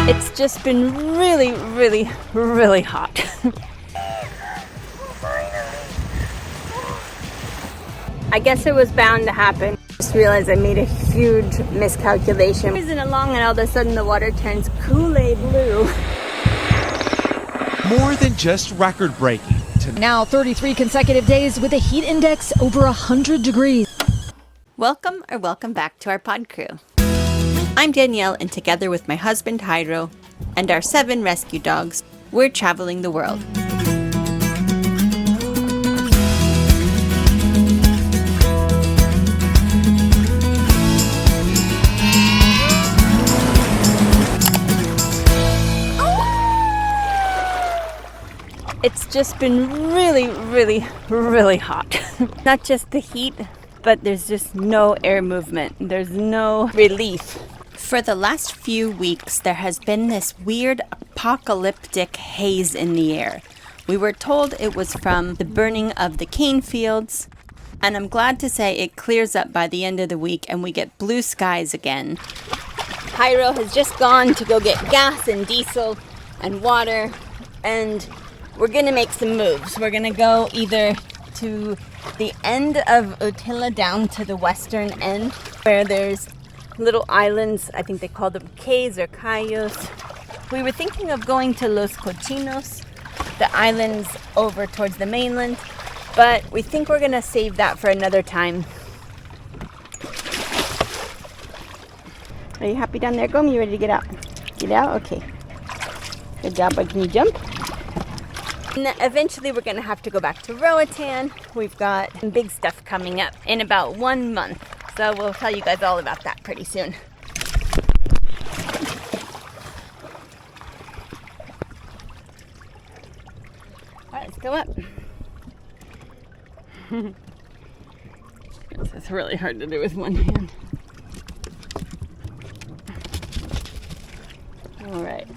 It's just been really, really, really hot. I guess it was bound to happen. Just realized I made a huge miscalculation. Cruising along and all of a sudden the water turns Kool-Aid blue. More than just record-breaking. Now 33 consecutive days with a heat index over 100 degrees. Welcome back to our Pawed Crew. I'm Danielle, and together with my husband Hairo and our 7 rescue dogs, we're traveling the world. It's just been really, really, really hot. Not just the heat, but there's just no air movement. There's no relief. For the last few weeks, there has been this weird apocalyptic haze in the air. We were told it was from the burning of the cane fields, and I'm glad to say it clears up by the end of the week and we get blue skies again. Hairo has just gone to go get gas and diesel and water, and we're gonna make some moves. We're gonna go either to the end of Utila down to the western end where there's little islands. I think they call them cays or cayos. We were thinking of going to Los Cochinos, the islands over towards the mainland, but we think we're gonna save that for another time. Are you happy down there, Gom? You ready to get out? Get out? Okay. Good job, bud. Can you jump? And eventually we're going to have to go back to Roatan. We've got some big stuff coming up in about 1 month. So we'll tell you guys all about that pretty soon. Alright, let's go up. It's really hard to do with one hand. Alright.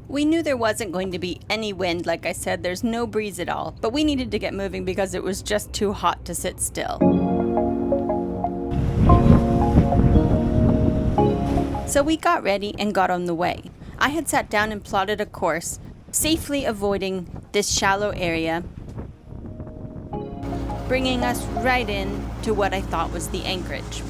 We knew there wasn't going to be any wind. Like I said, there's no breeze at all, but we needed to get moving because it was just too hot to sit still. So we got ready and got on the way. I had sat down and plotted a course, safely avoiding this shallow area, bringing us right in to what I thought was the anchorage.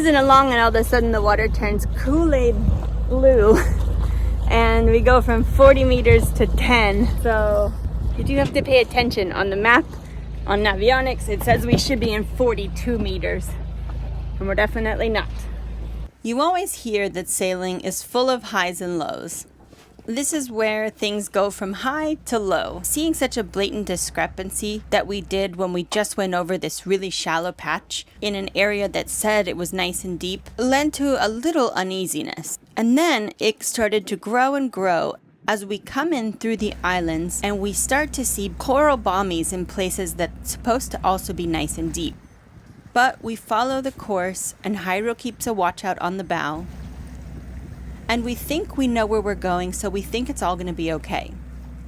Along and all of a sudden the water turns Kool-Aid blue and we go from 40 meters to 10. So you do have to pay attention on the map. On Navionics it says we should be in 42 meters. and we're definitely not. You always hear that sailing is full of highs and lows. This is where things go from high to low. Seeing such a blatant discrepancy that we did when we just went over this really shallow patch in an area that said it was nice and deep led to a little uneasiness. And then it started to grow and grow as we come in through the islands and we start to see coral bommies in places that's supposed to also be nice and deep. But we follow the course and Hairo keeps a watch out on the bow. And we think we know where we're going, so we think it's all going to be okay.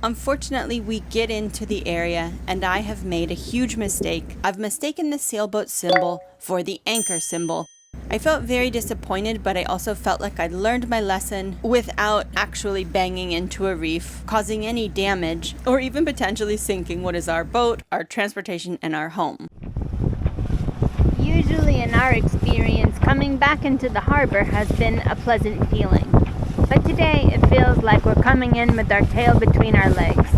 Unfortunately, we get into the area, and I have made a huge mistake. I've mistaken the sailboat symbol for the anchor symbol. I felt very disappointed, but I also felt like I'd learned my lesson without actually banging into a reef, causing any damage, or even potentially sinking what is our boat, our transportation, and our home. Usually in our experience, coming back into the harbor has been a pleasant feeling. But today it feels like we're coming in with our tail between our legs.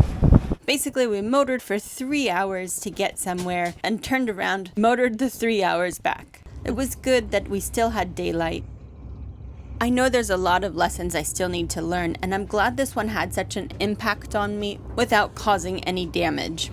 Basically, we motored for 3 hours to get somewhere and turned around, motored the 3 hours back. It was good that we still had daylight. I know there's a lot of lessons I still need to learn, and I'm glad this one had such an impact on me without causing any damage.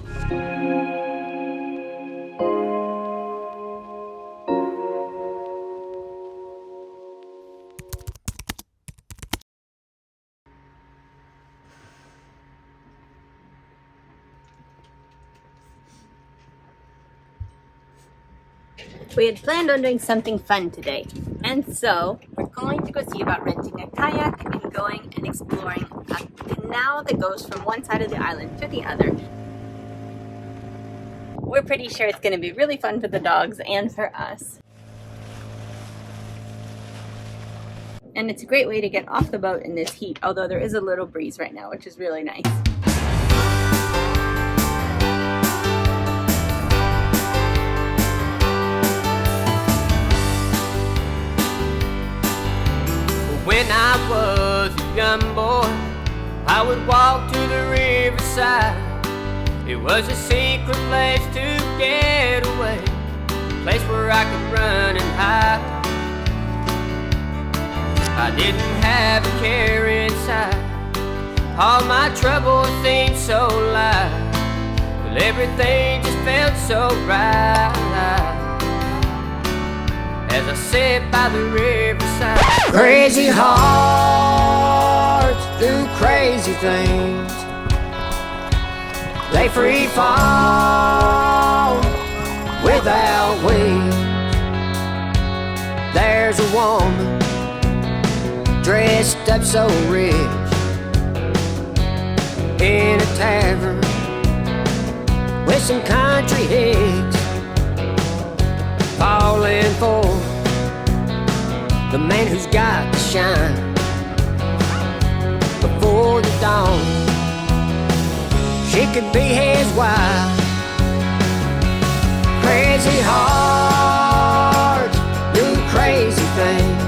We had planned on doing something fun today, and so we're going to go see about renting a kayak and going and exploring a canal that goes from one side of the island to the other. We're pretty sure it's going to be really fun for the dogs and for us. And it's a great way to get off the boat in this heat, although there is a little breeze right now, which is really nice. When I was a young boy, I would walk to the riverside. It was a secret place to get away, a place where I could run and hide. I didn't have a care inside, all my troubles seemed so light. Well, everything just felt so right as I sat by the riverside. Crazy hearts do crazy things. They free fall without wings. There's a woman dressed up so rich in a tavern with some country hicks, falling for the man who's got the shine. Before the dawn, she could be his wife. Crazy hearts do crazy things.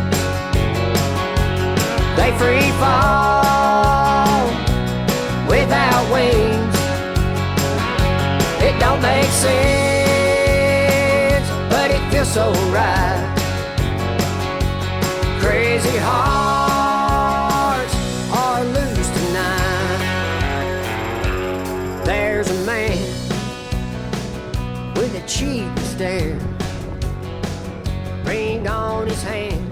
They free fall without wings. It don't make sense, but it feels so right. Crazy hearts are loose tonight. There's a man with a cheap stare, ring on his hand,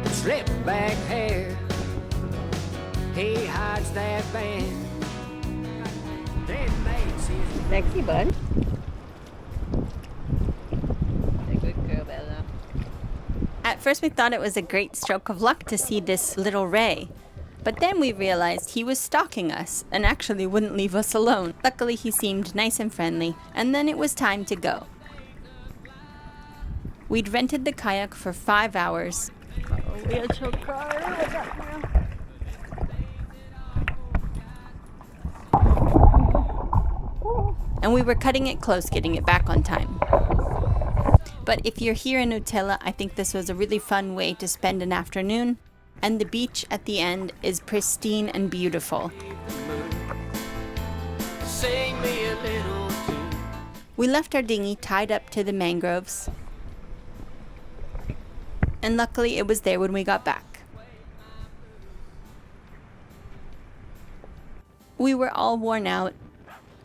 slick back hair. He hides that band, then makes his Sexy, bud. A good girl, Bella. At first we thought it was a great stroke of luck to see this little Ray. But then we realized he was stalking us and actually wouldn't leave us alone. Luckily he seemed nice and friendly, and then it was time to go. We'd rented the kayak for 5 hours. And we were cutting it close, getting it back on time. But if you're here in Utila, I think this was a really fun way to spend an afternoon. And the beach at the end is pristine and beautiful. sing me a little tune. We left our dinghy tied up to the mangroves. And luckily it was there when we got back. We were all worn out,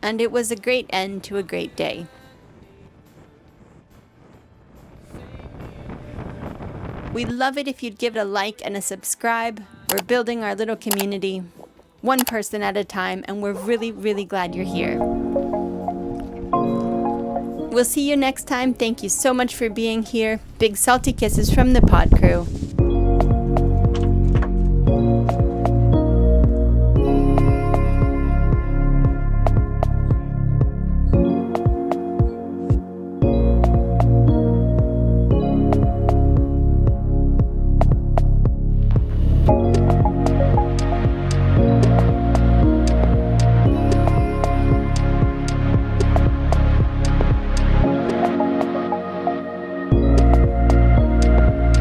and it was a great end to a great day. We'd love it if you'd give it a like and a subscribe. We're building our little community, one person at a time, and we're really, really glad you're here. We'll see you next time. Thank you so much for being here. Big salty kisses from the Pawed Crew.